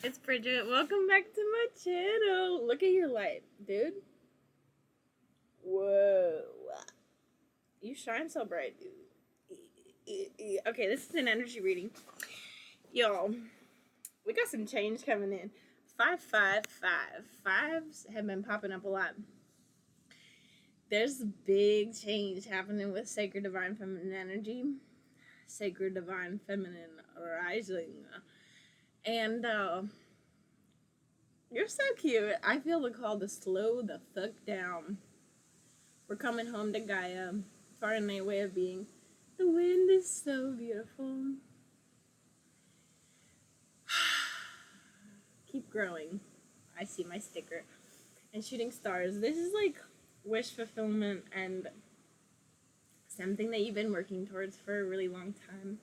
It's Brigitte. Welcome back to my channel. Look at your light, dude. Whoa. You shine so bright, dude. Okay, this is an energy reading. Y'all, we got some change coming in. 555. Fives have been popping up a lot. There's big change happening with sacred divine feminine energy. Sacred divine feminine rising. And you're so cute. I feel the call to slow the fuck down. We're coming home to Gaia. Our innate way of being. The wind is so beautiful. Keep growing. I see my sticker. And shooting stars. This is like wish fulfillment and something that you've been working towards for a really long time.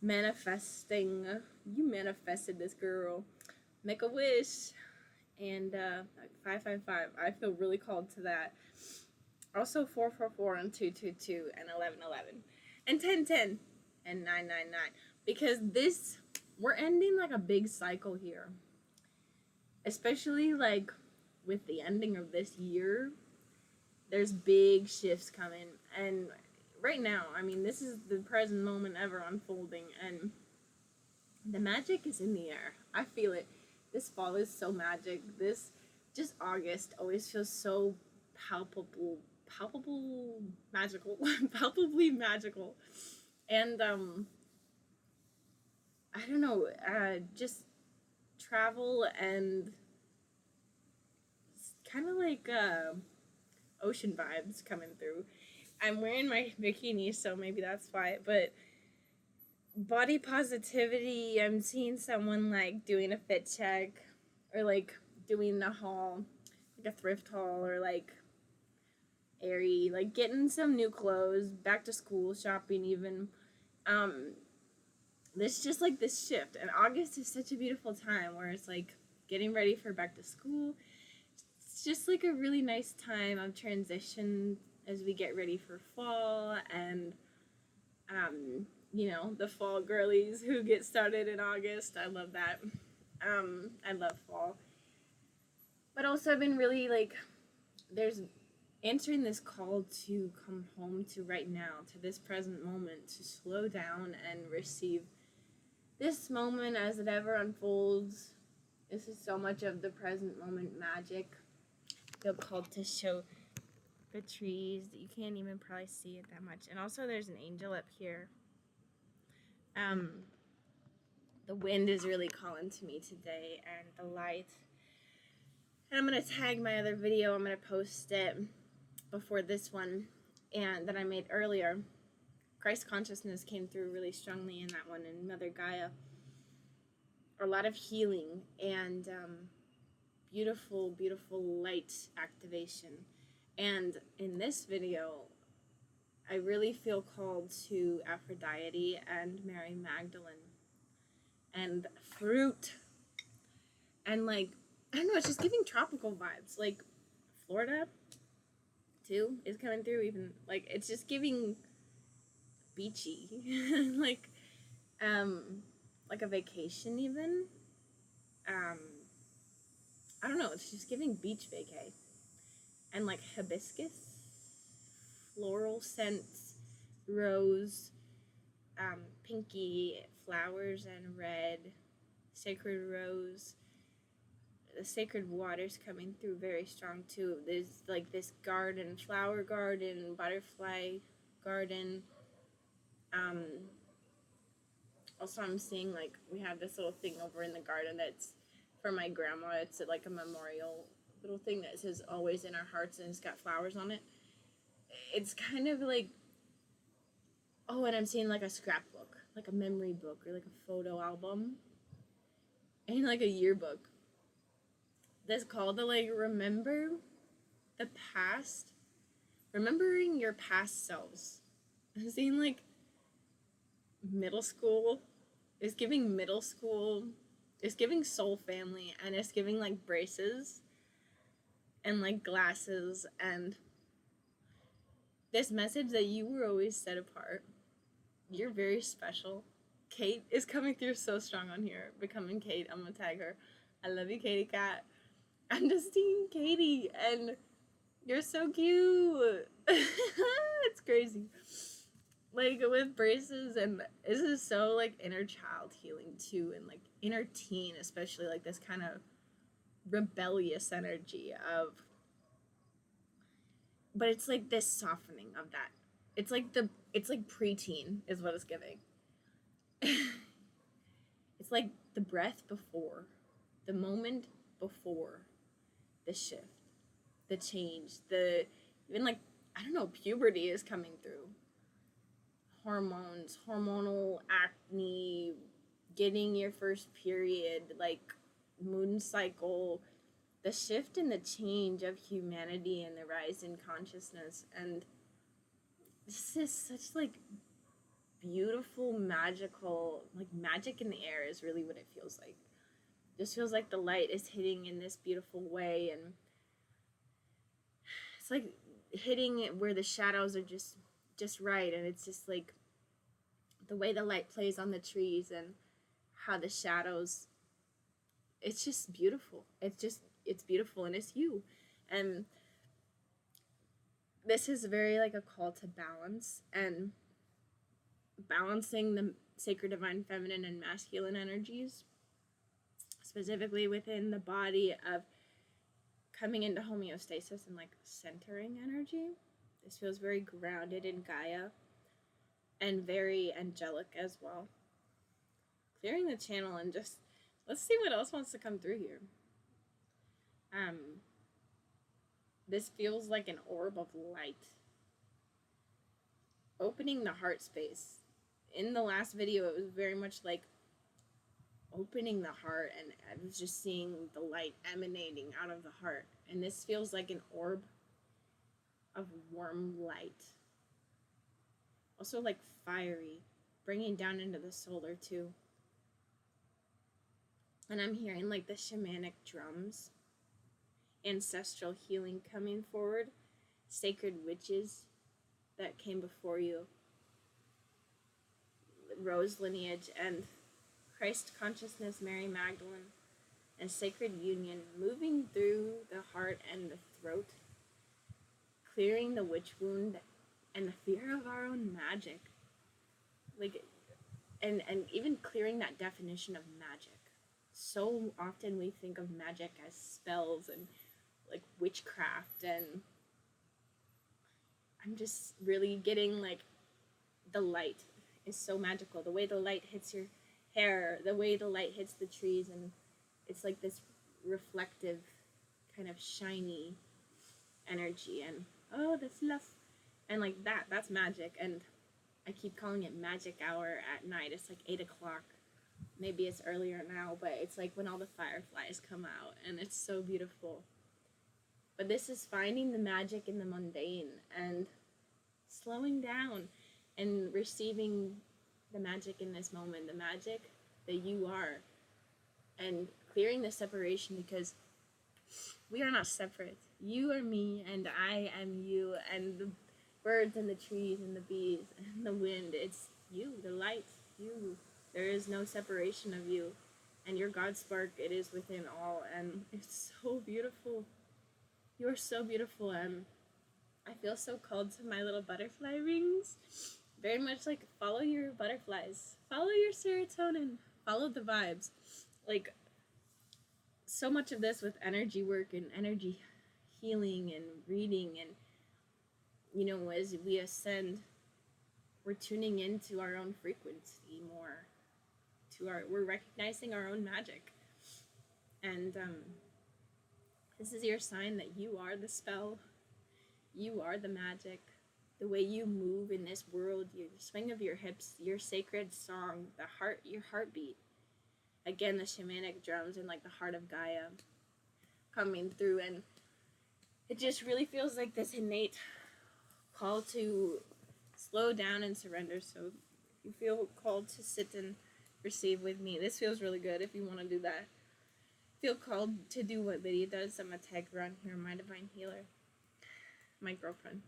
Manifesting. You manifested this, girl. Make a wish. And 555. I feel really called to that. Also 444 and 222 and 1111 and 1010 and 999, because we're ending like a big cycle here, especially like with the ending of this year. There's big shifts coming, and right now, I mean, this is the present moment ever unfolding, and the magic is in the air. I feel it. This fall is so magic. This just August always feels so palpable, magical, palpably magical. And I don't know, just travel and kind of like ocean vibes coming through. I'm wearing my bikini, so maybe that's why, but body positivity. I'm seeing someone like doing a fit check, or like doing a haul, like a thrift haul, or like airy, like getting some new clothes, back to school shopping even. This just like this shift, and August is such a beautiful time where it's like getting ready for back to school. It's just like a really nice time of transition as we get ready for fall, and the fall girlies who get started in August. I love that. I love fall, but also I've been really like, there's answering this call to come home to right now, to this present moment, to slow down and receive this moment as it ever unfolds. This is so much of the present moment magic. I feel called to show the trees. You can't even probably see it that much. And also there's an angel up here. The wind is really calling to me today, and the light. And I'm going to tag my other video. I'm going to post it before this one, and that I made earlier. Christ consciousness came through really strongly in that one, in mothergaia. A lot of healing and beautiful, beautiful light activation. And in this video, I really feel called to Aphrodite and Mary Magdalene and fruit, and like, I don't know, it's just giving tropical vibes. Like Florida too is coming through, even like it's just giving beachy. like a vacation even. I don't know, it's just giving beach vacay. And like hibiscus, floral scents, rose, pinky flowers, and red, sacred rose. The sacred water's coming through very strong too. There's like this garden, flower garden, butterfly garden. Also, I'm seeing like we have this little thing over in the garden that's for my grandma. It's like a memorial little thing that says "Always in our hearts," and it's got flowers on it. It's kind of like, oh, and I'm seeing like a scrapbook, like a memory book, or like a photo album, and like a yearbook. That's called to like remember the past, remembering your past selves. I'm seeing like middle school. It's giving middle school. It's giving soul family, and it's giving like braces and like glasses, and this message that you were always set apart. You're very special. Kate is coming through so strong on here. Becoming Kate. I'm gonna tag her. I love you, Katie Cat. I'm just seeing Katie, and you're so cute. It's crazy. Like with braces, and this is so like inner child healing too, and like inner teen, especially like this kind of rebellious energy of, but it's like this softening of that. It's like preteen is what it's giving. It's like the breath before, the moment before the shift, the change, the even like, I don't know, puberty is coming through. Hormones, hormonal acne, getting your first period, like moon cycle, the shift and the change of humanity and the rise in consciousness. And this is such like beautiful, magical, like magic in the air is really what it feels like. Just feels like the light is hitting in this beautiful way, and it's like hitting it where the shadows are just right, and it's just like the way the light plays on the trees and how the shadows, it's just beautiful. It's beautiful, and it's you. And this is very like a call to balance, and balancing the sacred divine feminine and masculine energies, specifically within the body, of coming into homeostasis and like centering energy. This feels very grounded in Gaia and very angelic as well. Clearing the channel, and just let's see what else wants to come through here. This feels like an orb of light. Opening the heart space. In the last video, it was very much like opening the heart, and I was just seeing the light emanating out of the heart. And this feels like an orb of warm light. Also like fiery, bringing down into the solar too. And I'm hearing like the shamanic drums, ancestral healing coming forward, sacred witches that came before you, rose lineage, and Christ consciousness, Mary Magdalene, and sacred union moving through the heart and the throat, clearing the witch wound and the fear of our own magic, like, and even clearing that definition of magic. So often we think of magic as spells and like witchcraft, and I'm just really getting like the light is so magical. The way the light hits your hair, the way the light hits the trees, and it's like this reflective kind of shiny energy, and oh, this love, and like that's magic. And I keep calling it magic hour at night. It's like 8 o'clock. Maybe it's earlier now, but it's like when all the fireflies come out, and it's so beautiful. But this is finding the magic in the mundane and slowing down and receiving the magic in this moment, the magic that you are, and clearing the separation, because we are not separate. You are me, and I am you, and the birds and the trees and the bees and the wind, it's you, the light, you. There is no separation of you, and your God spark, it is within all, and it's so beautiful. You are so beautiful, and I feel so called to my little butterfly rings. Very much like follow your butterflies, follow your serotonin, follow the vibes. Like so much of this with energy work and energy healing and reading, and you know, as we ascend, we're tuning into our own frequency more. We're recognizing our own magic, and this is your sign that you are the spell, you are the magic. The way you move in this world, your swing of your hips, your sacred song, your heartbeat. Again, the shamanic drums and like the heart of Gaia coming through, and it just really feels like this innate call to slow down and surrender. So if you feel called to sit and receive with me, this feels really good. If you want to do that, feel called to do what Lydia does. I'm gonna tag her on here, my divine healer, my girlfriend.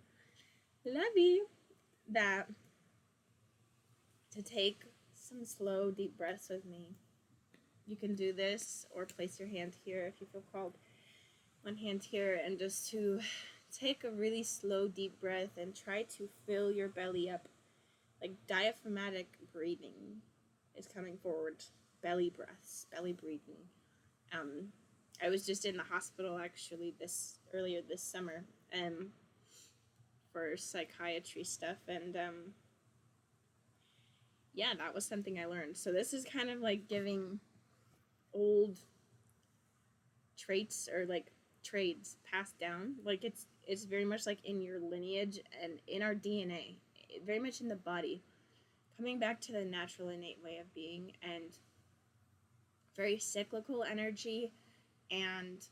Love you. That to take some slow, deep breaths with me. You can do this or place your hand here if you feel called. One hand here, and just to take a really slow, deep breath and try to fill your belly up. Like diaphragmatic breathing is coming forward. Belly breaths, belly breathing. I was just in the hospital actually earlier this summer for psychiatry stuff, and yeah, that was something I learned. So this is kind of like giving old traits or like trades passed down. Like it's very much like in your lineage and in our DNA, very much in the body, coming back to the natural innate way of being, and very cyclical energy, and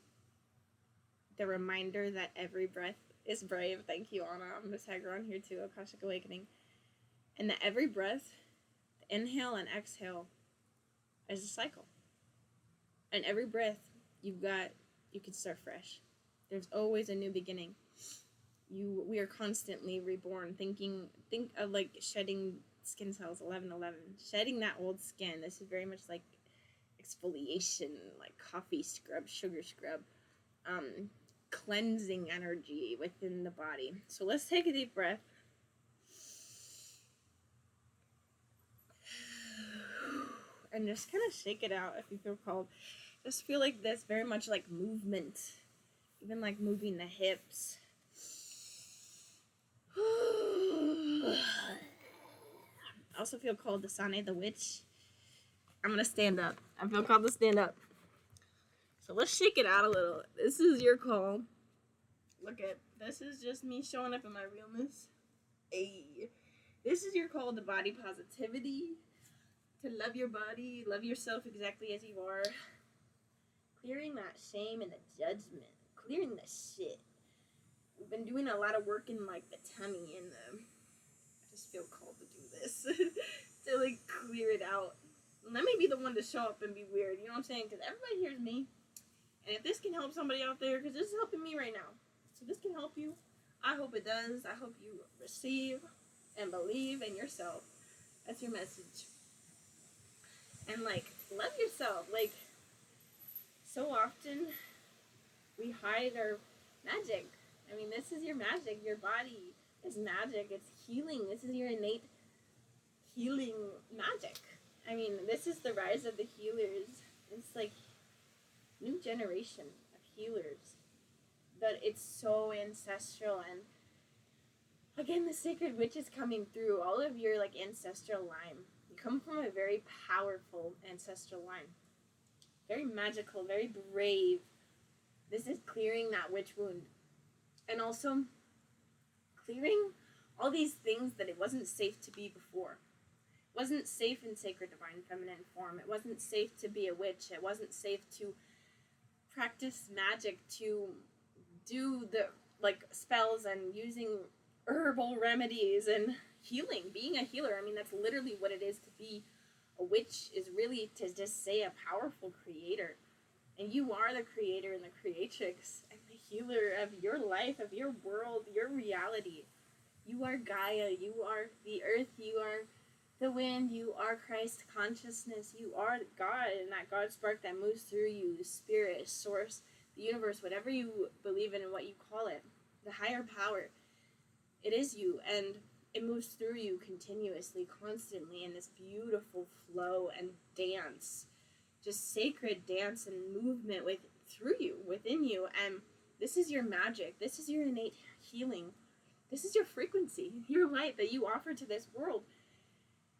the reminder that every breath is brave. Thank you, Anna. I'm gonna tag her on here too, Akashic Awakening. And that every breath, the inhale and exhale, is a cycle. And every breath you can start fresh. There's always a new beginning. We are constantly reborn. Think of like shedding skin cells, 11:11. Shedding that old skin. This is very much like exfoliation, like coffee scrub, sugar scrub, cleansing energy within the body. So let's take a deep breath. And just kind of shake it out if you feel called. Just feel like this, very much like movement. Even like moving the hips. I also feel called to Sane the Witch. I'm going to stand up. I feel called to stand up. So let's shake it out a little. This is your call. Look at, this is just me showing up in my realness. Hey. This is your call to body positivity. To love your body, love yourself exactly as you are. Clearing that shame and the judgment. Clearing the shit. We've been doing a lot of work in like the tummy and I just feel called to do this. To like clear it out. Let me be the one to show up and be weird, you know what I'm saying? Because everybody hears me. And if this can help somebody out there, because this is helping me right now. So this can help you. I hope it does. I hope you receive and believe in yourself. That's your message. And like, love yourself. Like, so often we hide our magic. I mean, this is your magic. Your body is magic. It's healing. This is your innate healing magic. I mean, this is the rise of the healers. It's like new generation of healers. But it's so ancestral, and again, the sacred witch is coming through. All of your like ancestral line. You come from a very powerful ancestral line. Very magical, very brave. This is clearing that witch wound. And also clearing all these things that it wasn't safe to be before. It wasn't safe in sacred divine feminine form. It wasn't safe to be a witch. It wasn't safe to practice magic, to do the like spells and using herbal remedies and healing, being a healer. I mean, that's literally what it is to be a witch, is really to just say a powerful creator. And you are the creator and the creatrix and the healer of your life, of your world, your reality. You are Gaia, you are the earth, you are the wind, you are Christ consciousness, you are God, and that God spark that moves through you, the spirit, source, the universe, whatever you believe in and what you call it, the higher power. It is you, and it moves through you continuously, constantly, in this beautiful flow and dance, just sacred dance and movement through you, within you. And this is your magic. This is your innate healing. This is your frequency, your light that you offer to this world.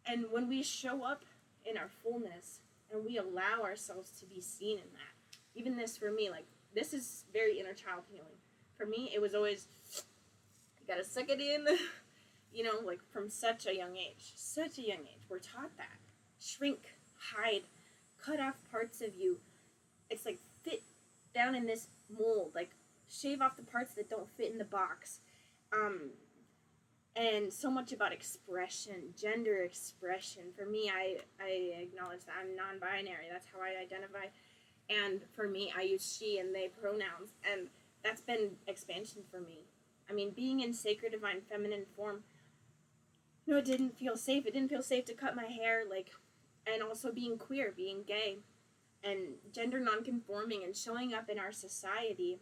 And when we show up in our fullness and we allow ourselves to be seen in that, even this for me, like, this is very inner child healing. For me, it was always, you gotta suck it in, you know, like from such a young age. Such a young age. We're taught that. Shrink, hide, cut off parts of you. It's like fit down in this mold. Like shave off the parts that don't fit in the box. And so much about expression, gender expression. For me, I acknowledge that I'm non-binary. That's how I identify. And for me, I use she and they pronouns. And that's been expansion for me. I mean, being in sacred divine feminine form, no, it didn't feel safe. It didn't feel safe to cut my hair. Like, and also being queer, being gay, and gender nonconforming, and showing up in our society.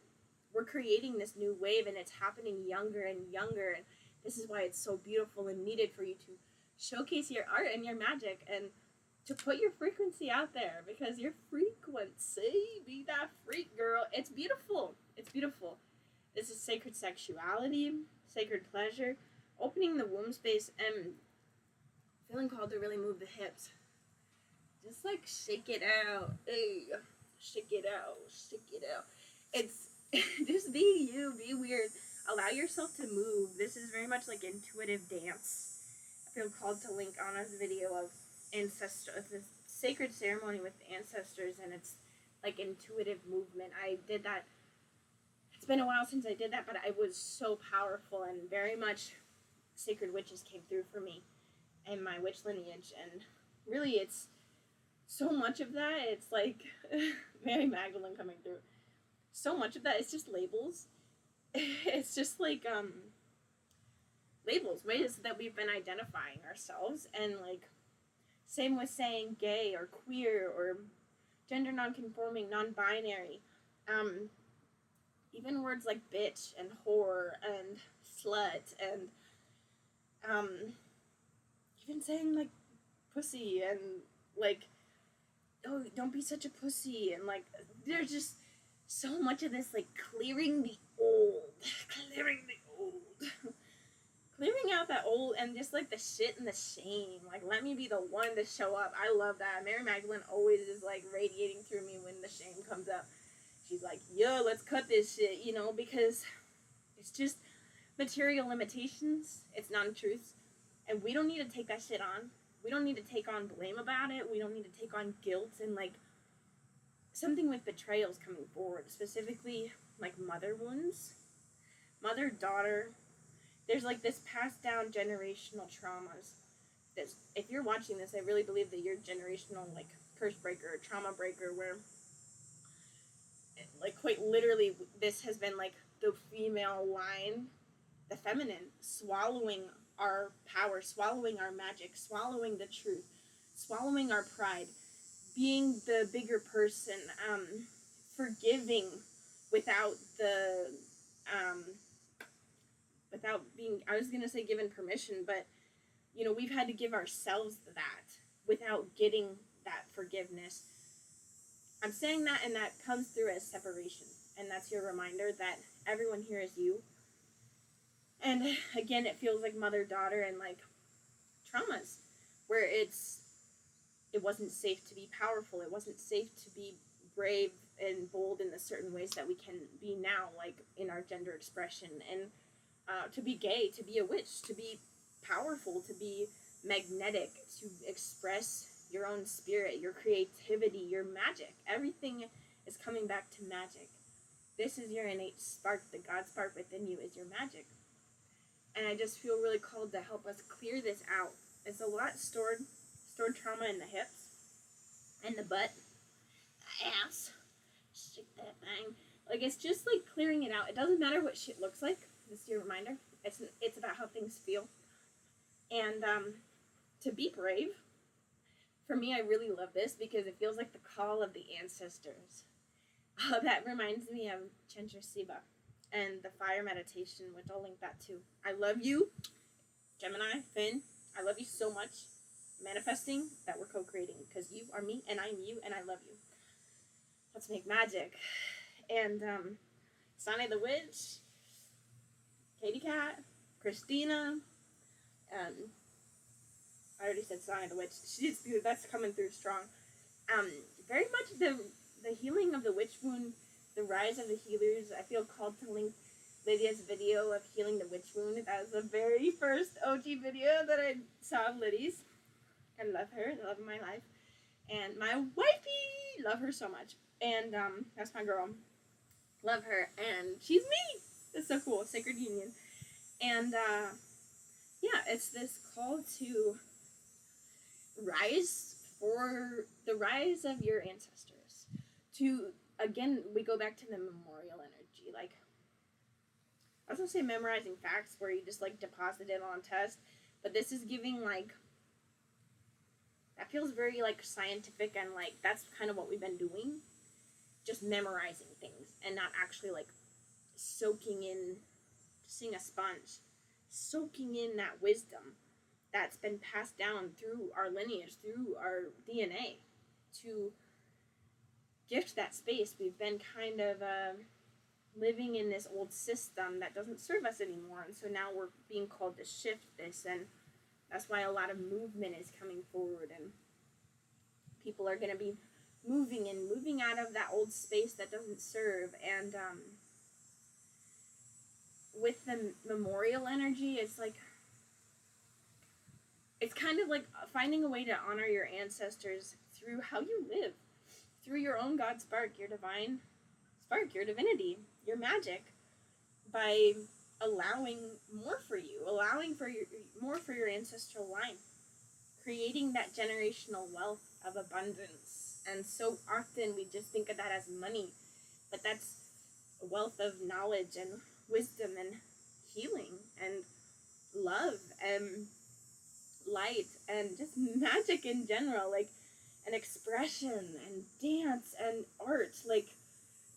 We're creating this new wave, and it's happening younger and younger, and this is why it's so beautiful and needed for you to showcase your art and your magic, and to put your frequency out there, because your frequency, be that freak girl, it's beautiful. It's beautiful. This is sacred sexuality, sacred pleasure, opening the womb space, and feeling called to really move the hips. Just like shake it out. Hey, shake it out. Shake it out. It's just be you, be weird. Allow yourself to move. This is very much like intuitive dance. I feel called to link Anna's video of ancestral, this sacred ceremony with ancestors, and it's like intuitive movement. I did that. It's been a while since I did that, but it was so powerful, and very much sacred witches came through for me and my witch lineage, and really it's so much of that, it's like Mary Magdalene coming through. So much of that, it's just labels. It's just like labels, ways that we've been identifying ourselves, and like same with saying gay or queer or gender nonconforming, non-binary. Even words like bitch and whore and slut, and even saying like pussy, and like, oh, don't be such a pussy, and like there's just so much of this like clearing the old clearing out that old, and just like the shit and the shame. Like, let me be the one to show up. I love that. Mary Magdalene always is like radiating through me when the shame comes up. She's like, yo, let's cut this shit, you know, because it's just material limitations. It's non-truths. And we don't need to take that shit on. We don't need to take on blame about it. We don't need to take on guilt, and like something with betrayals coming forward, specifically like mother wounds, mother daughter. There's like this passed down generational traumas. That if you're watching this, I really believe that you're generational like curse breaker, trauma breaker, where like quite literally this has been like the female line, the feminine, swallowing our power, swallowing our magic, swallowing the truth, swallowing our pride, being the bigger person, forgiving without the without being, I was gonna say given permission, but you know, we've had to give ourselves that without getting that forgiveness. I'm saying that, and that comes through as separation, and that's your reminder that everyone here is you. And again, it feels like mother-daughter and like traumas, where it wasn't safe to be powerful, it wasn't safe to be brave and bold in the certain ways that we can be now, like in our gender expression, and to be gay, to be a witch, to be powerful, to be magnetic, to express your own spirit, your creativity, your magic. Everything is coming back to magic. This is your innate spark. The God spark within you is your magic. And I just feel really called to help us clear this out. It's a lot stored trauma in the hips and the butt, the ass. Shake that thing. Like, it's just like clearing it out. It doesn't matter what shit looks like. This is your reminder. It's about how things feel. And to be brave. For me, I really love this because it feels like the call of the ancestors. That reminds me of Siva and the fire meditation, which I'll link that too. I love you, Gemini, Finn. I love you so much. Manifesting that we're co-creating, because you are me and I'm you and I love you. Let's make magic. And Sonny the Witch, Katie Cat, Christina, I already said Sonny the Witch. That's coming through strong. Very much the healing of the witch wound, the rise of the healers. I feel called to link Lydia's video of healing the witch wound. That was the very first OG video that I saw of Lydia's. I love her, the love of my life. And my wifey, love her so much. And that's my girl. Love her. And she's me. It's so cool. Sacred union. And yeah, it's this call to rise for the rise of your ancestors. To, again, we go back to the memorial energy. Like, I was going to say memorizing facts where you just like deposit it on test. But this is giving like That feels very like scientific, and like that's kind of what we've been doing, just memorizing things and not actually like soaking in, just being a sponge, soaking in that wisdom that's been passed down through our lineage, through our DNA, to gift that space. We've been kind of living in this old system that doesn't serve us anymore, and so now we're being called to shift this, and that's why a lot of movement is coming forward, and people are going to be moving out of that old space that doesn't serve. And with the memorial energy, it's like, it's kind of like finding a way to honor your ancestors through how you live, through your own God spark, your divine spark, your divinity, your magic, by allowing more for you, allowing for your more for your ancestral line, creating that generational wealth of abundance. And so often we just think of that as money, but that's a wealth of knowledge and wisdom and healing and love and light and just magic in general, like an expression and dance and art, like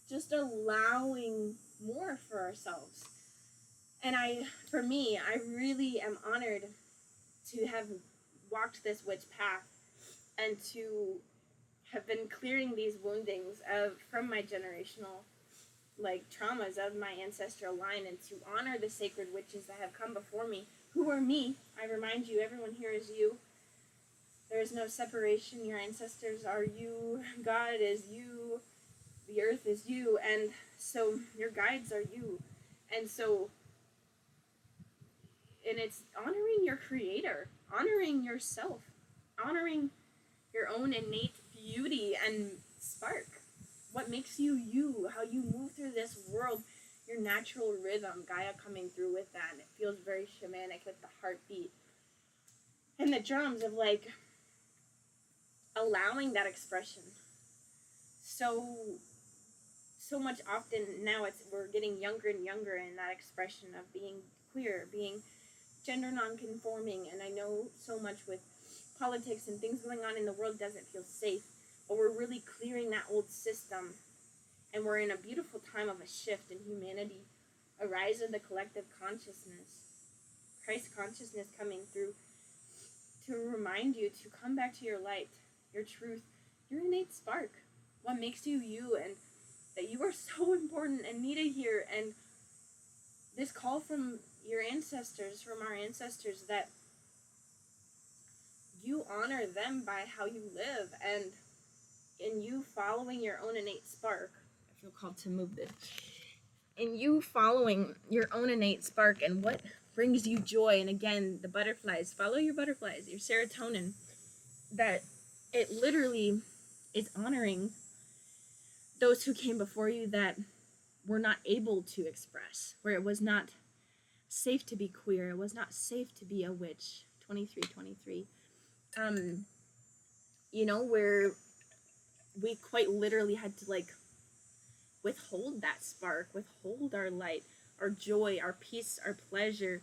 just allowing more for ourselves. And for me, I really am honored to have walked this witch path and to have been clearing these woundings from my generational like traumas of my ancestral line, and to honor the sacred witches that have come before me, who are me. I remind you, everyone here is you. There is no separation. Your ancestors are you. God is you. The earth is you. And so your guides are you. And so, and it's honoring your creator, honoring yourself, honoring your own innate beauty and spark. What makes you you, how you move through this world, your natural rhythm, Gaia coming through with that. And it feels very shamanic with the heartbeat and the drums of like allowing that expression. So much often now we're getting younger and younger in that expression of being queer, being gender non-conforming. And I know so much with politics and things going on in the world doesn't feel safe, but we're really clearing that old system, and we're in a beautiful time of a shift in humanity, a rise of the collective consciousness, Christ consciousness coming through to remind you to come back to your light, your truth, your innate spark, what makes you you, and that you are so important and needed here. And this call from your ancestors, from our ancestors, that you honor them by how you live, and in you following your own innate spark. I feel called to move this. In you following your own innate spark and what brings you joy, and again, the butterflies, follow your butterflies, your serotonin, that it literally is honoring those who came before you that were not able to express, where it was not safe to be queer, it was not safe to be a witch. 23. You know, where we quite literally had to like withhold that spark, withhold our light, our joy, our peace, our pleasure.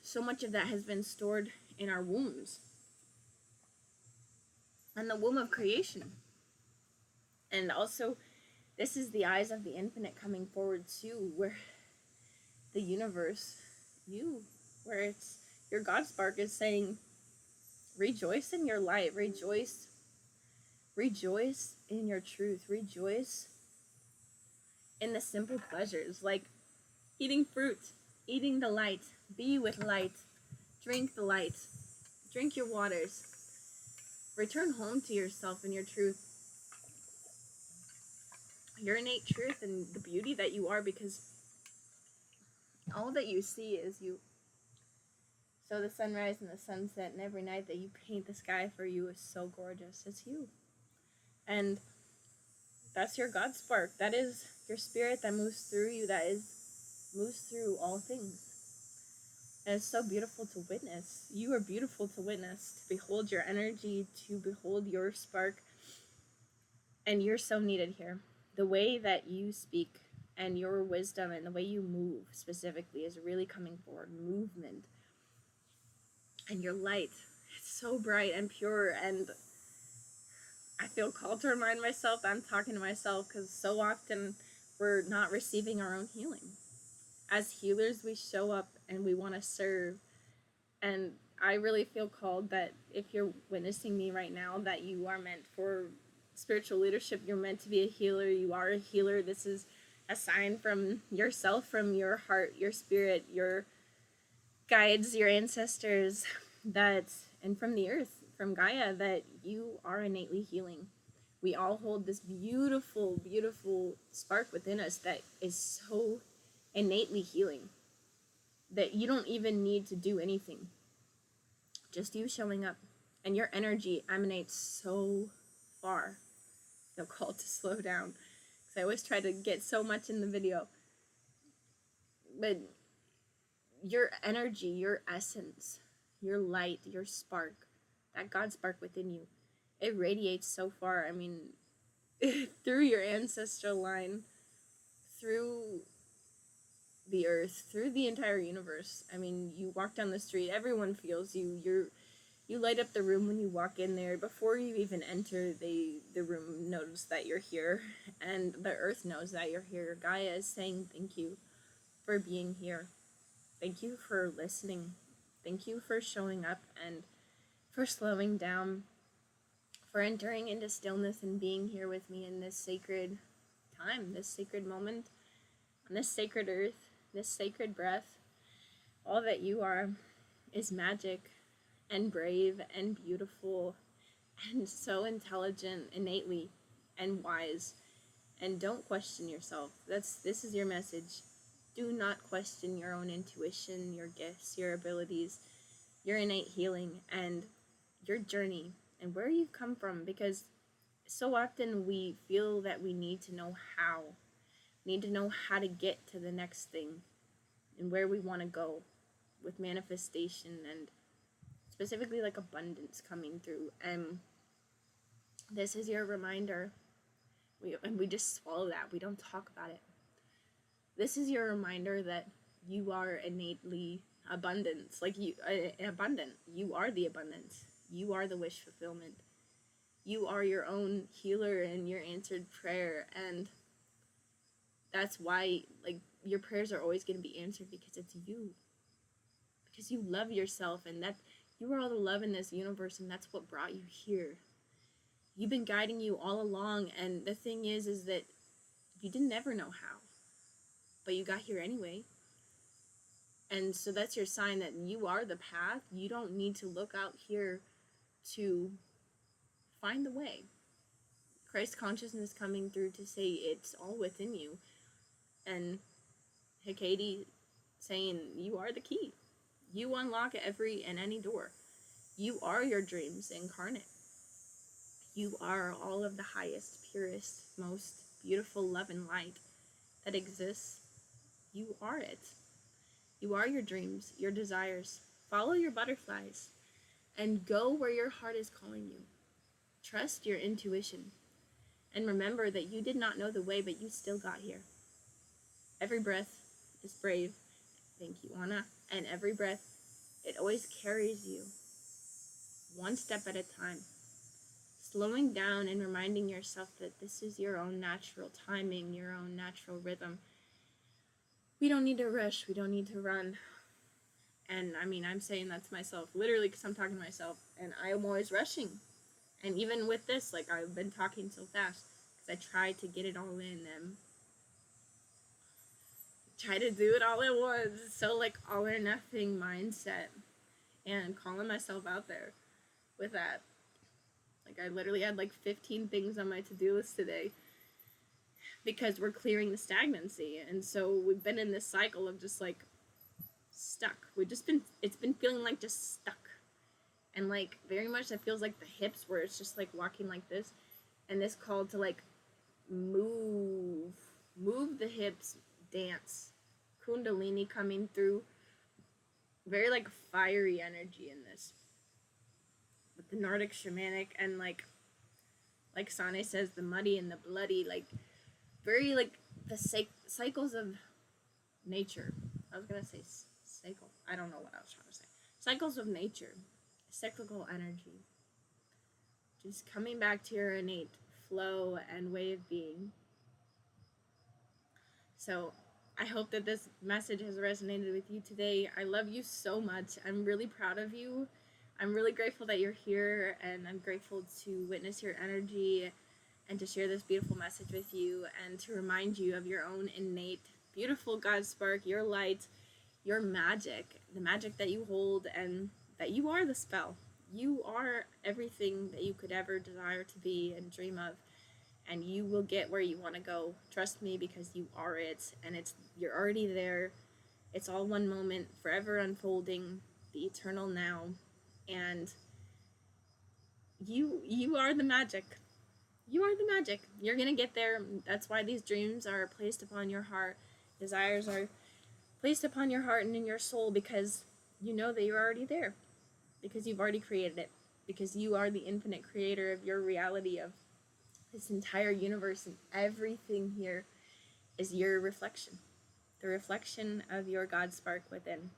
So much of that has been stored in our wombs, and the womb of creation. And also, this is the eyes of the infinite coming forward too, where the universe, where it's your God spark is saying, rejoice in your light, rejoice in your truth, rejoice in the simple pleasures, like eating fruit, eating the light, be with light, drink the light, drink your waters, return home to yourself and your truth, your innate truth and the beauty that you are, because all that you see is you. So the sunrise and the sunset, and every night that you paint the sky for you is so gorgeous. It's you. And that's your God spark. That is your spirit that moves through you, moves through all things. And it's so beautiful to witness. You are beautiful to witness, to behold your energy, to behold your spark. And you're so needed here. The way that you speak and your wisdom and the way you move specifically is really coming forward. Movement. And your light It's so bright and pure, and I feel called to remind myself that I'm talking to myself, because so often we're not receiving our own healing. As healers, we show up and we want to serve. And I really feel called that if you're witnessing me right now, that you are meant for spiritual leadership. You're meant to be a healer. You are a healer. This is a sign from yourself, from your heart, your spirit, your guides, your ancestors, and from the earth, from Gaia, that you are innately healing. We all hold this beautiful, beautiful spark within us that is so innately healing that you don't even need to do anything. Just you showing up, and your energy emanates so far. I feel called to slow down, because I always try to get so much in the video. But your energy, your essence, your light, your spark, that God spark within you, it radiates so far. I mean, through your ancestral line, through the earth, through the entire universe. I mean, you walk down the street, everyone feels you. You light up the room when you walk in there. Before you even enter, the room knows that you're here, and the earth knows that you're here. Gaia is saying thank you for being here. Thank you for listening. Thank you for showing up and for slowing down, for entering into stillness and being here with me in this sacred time, this sacred moment, on this sacred earth, this sacred breath. All that you are is magic and brave and beautiful and so intelligent innately and wise. And don't question yourself. This is your message. Do not question your own intuition, your gifts, your abilities, your innate healing, and your journey, and where you've come from, because so often we feel that we need to know how. We need to know how to get to the next thing and where we want to go with manifestation and specifically like abundance coming through. And this is your reminder. We just swallow that. We don't talk about it. This is your reminder that you are innately abundance, like abundant. You are the abundance. You are the wish fulfillment. You are your own healer and your answered prayer, and that's why, like, your prayers are always going to be answered, because it's you. Because you love yourself, and that you are all the love in this universe, and that's what brought you here. You've been guiding you all along, and the thing is that you didn't ever know how, but you got here anyway. And so that's your sign that you are the path. You don't need to look out here to find the way. Christ consciousness coming through to say it's all within you. And Hekate saying you are the key. You unlock every and any door. You are your dreams incarnate. You are all of the highest, purest, most beautiful love and light that exists. You are it. You are your dreams, your desires. Follow your butterflies and go where your heart is calling you. Trust your intuition. And remember that you did not know the way, but you still got here. Every breath is brave. Thank you, Anna. And every breath, it always carries you one step at a time. Slowing down and reminding yourself that this is your own natural timing, your own natural rhythm. We don't need to rush. We don't need to run. And I mean, I'm saying that to myself, literally, because I'm talking to myself, and I am always rushing. And even with this, like, I've been talking so fast, because I try to get it all in and try to do it all at once. So, like, all or nothing mindset, and calling myself out there with that. Like, I literally had like 15 things on my to-do list today, because we're clearing the stagnancy. And so we've been in this cycle of just like stuck. It's been feeling like just stuck. And like very much that feels like the hips, where it's just like walking like this, and this call to like move the hips, dance, kundalini coming through, very like fiery energy in this, with the Nordic shamanic, and like Sane says, the muddy and the bloody, like very like the cycles of nature. I was gonna say cycle. I don't know what I was trying to say. Cycles of nature. cyclical energy. Just coming back to your innate flow and way of being. So I hope that this message has resonated with you today. I love you so much. I'm really proud of you. I'm really grateful that you're here, and I'm grateful to witness your energy and to share this beautiful message with you, and to remind you of your own innate, beautiful God spark, your light, your magic, the magic that you hold, and that you are the spell. You are everything that you could ever desire to be and dream of, and you will get where you want to go. Trust me, because you are it, and you're already there. It's all one moment, forever unfolding, the eternal now, and you are the magic. You are the magic. You're gonna get there. That's why these dreams are placed upon your heart. Desires are placed upon your heart and in your soul, because you know that you're already there. Because you've already created it. Because you are the infinite creator of your reality, of this entire universe, and everything here is your reflection. The reflection of your God spark within.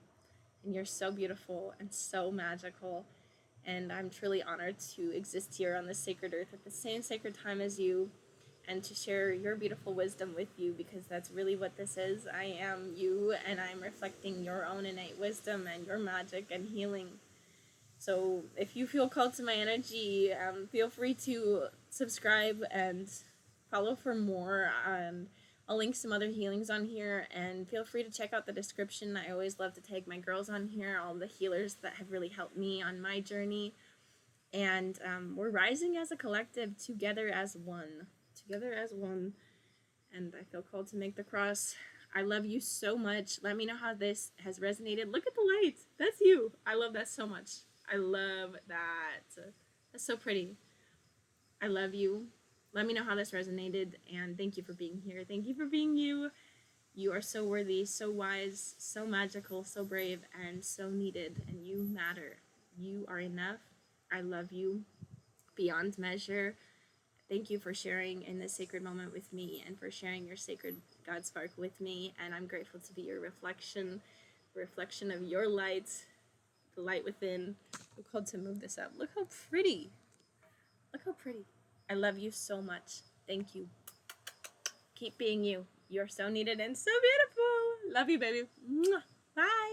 And you're so beautiful and so magical. And I'm truly honored to exist here on this sacred earth at the same sacred time as you, and to share your beautiful wisdom with you, because that's really what this is. I am you, and I'm reflecting your own innate wisdom and your magic and healing. So if you feel called to my energy, feel free to subscribe and follow for more. I'll link some other healings on here, and feel free to check out the description. I always love to tag my girls on here, all the healers that have really helped me on my journey. And we're rising as a collective, together as one. Together as one. And I feel called to make the cross. I love you so much. Let me know how this has resonated. Look at the light. That's you. I love that so much. I love that. That's so pretty. I love you. Let me know how this resonated, and thank you for being here. Thank you for being you. You are so worthy, so wise, so magical, so brave, and so needed, and you matter. You are enough. I love you beyond measure. Thank you for sharing in this sacred moment with me, and for sharing your sacred God spark with me, and I'm grateful to be your reflection of your light, the light within. I'm called to move this up. Look how pretty. Look how pretty. I love you so much. Thank you. Keep being you. You're so needed and so beautiful. Love you, baby. Bye.